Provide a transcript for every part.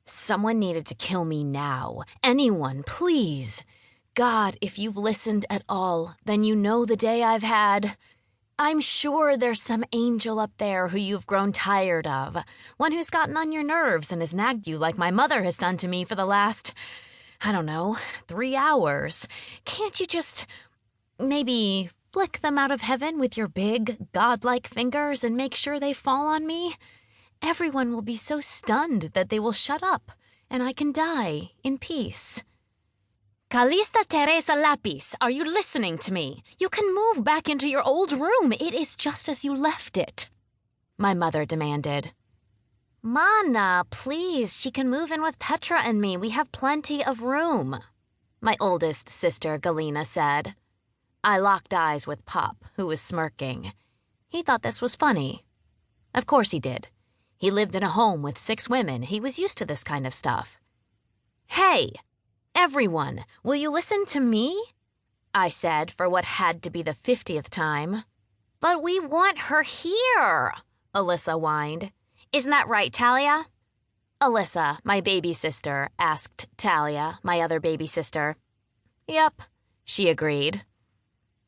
Someone needed to kill me now. Anyone, please. God, if you've listened at all, then you know the day I've had. I'm sure there's some angel up there who you've grown tired of. One who's gotten on your nerves and has nagged you like my mother has done to me for the last, 3 hours. Can't you just maybe flick them out of heaven with your big, godlike fingers and make sure they fall on me? Everyone will be so stunned that they will shut up, and I can die in peace. Calista Teresa Lapis, are you listening to me? You can move back into your old room. It is just as you left it, my mother demanded. Mana, please, she can move in with Petra and me. We have plenty of room, my oldest sister Galina said. I locked eyes with Pop, who was smirking. He thought this was funny. Of course he did. He lived in a home with 6 women. He was used to this kind of stuff. Hey, everyone, will you listen to me? I said for what had to be the 50th time. But we want her here, Alyssa whined. Isn't that right, Talia? Alyssa, my baby sister, asked Talia, my other baby sister. Yep, she agreed.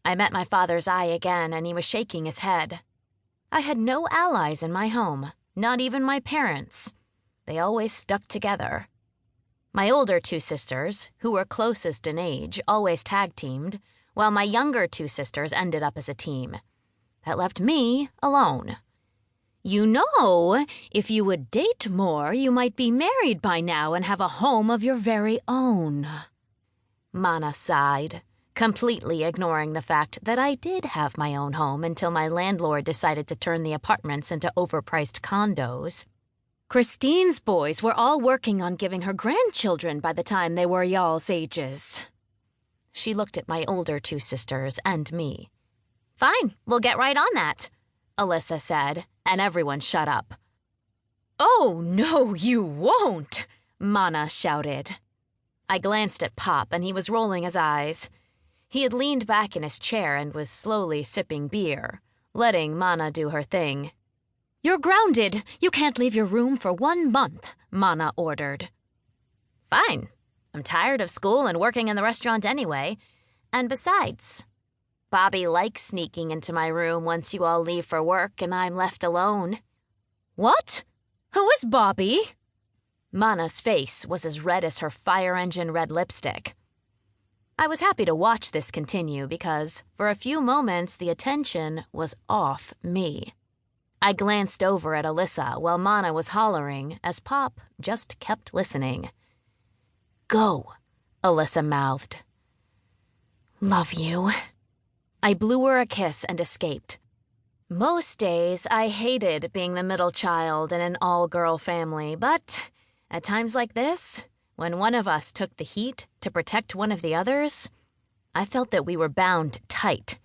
I met my father's eye again, and he was shaking his head. I had no allies in my home, not even my parents. They always stuck together. My older 2 sisters, who were closest in age, always tag-teamed, while my younger 2 sisters ended up as a team. That left me alone. You know, if you would date more, you might be married by now and have a home of your very own. Mana sighed, completely ignoring the fact that I did have my own home until my landlord decided to turn the apartments into overpriced condos. Christine's boys were all working on giving her grandchildren by the time they were y'all's ages. She looked at my older 2 sisters and me. Fine, we'll get right on that, Alyssa said, and everyone shut up. Oh, no, you won't, Mana shouted. I glanced at Pop, and he was rolling his eyes. He had leaned back in his chair and was slowly sipping beer, letting Mana do her thing. You're grounded. You can't leave your room for 1 month, Mana ordered. Fine. I'm tired of school and working in the restaurant anyway. And besides, Bobby likes sneaking into my room once you all leave for work and I'm left alone. What? Who is Bobby? Mana's face was as red as her fire engine red lipstick. I was happy to watch this continue because, for a few moments, the attention was off me. I glanced over at Alyssa while Mana was hollering as Pop just kept listening. Go, Alyssa mouthed. Love you. I blew her a kiss and escaped. Most days, I hated being the middle child in an all-girl family, but at times like this, when one of us took the heat to protect one of the others, I felt that we were bound tight.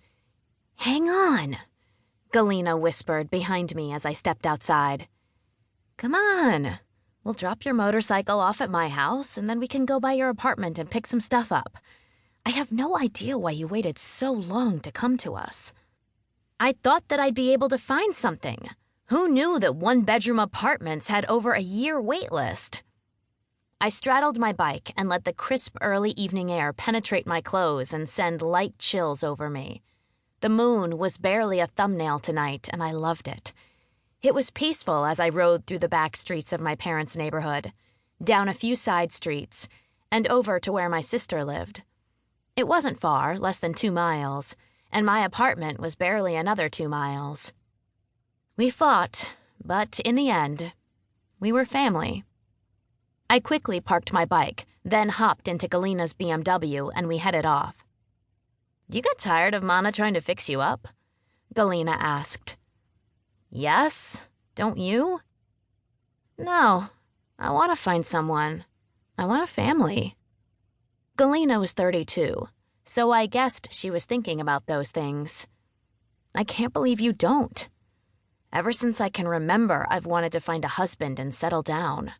Hang on, Galina whispered behind me as I stepped outside. Come on, we'll drop your motorcycle off at my house, and then we can go by your apartment and pick some stuff up. I have no idea why you waited so long to come to us. I thought that I'd be able to find something. Who knew that 1-bedroom apartments had over a year wait list? I straddled my bike and let the crisp early evening air penetrate my clothes and send light chills over me. The moon was barely a thumbnail tonight, and I loved it. It was peaceful as I rode through the back streets of my parents' neighborhood, down a few side streets, and over to where my sister lived. It wasn't far, less than 2 miles, and my apartment was barely another 2 miles. We fought, but in the end, we were family. I quickly parked my bike, then hopped into Galina's BMW, and we headed off. Do you get tired of Mana trying to fix you up? Galina asked. Yes, don't you? No, I want to find someone. I want a family. Galina was 32, so I guessed she was thinking about those things. I can't believe you don't. Ever since I can remember, I've wanted to find a husband and settle down.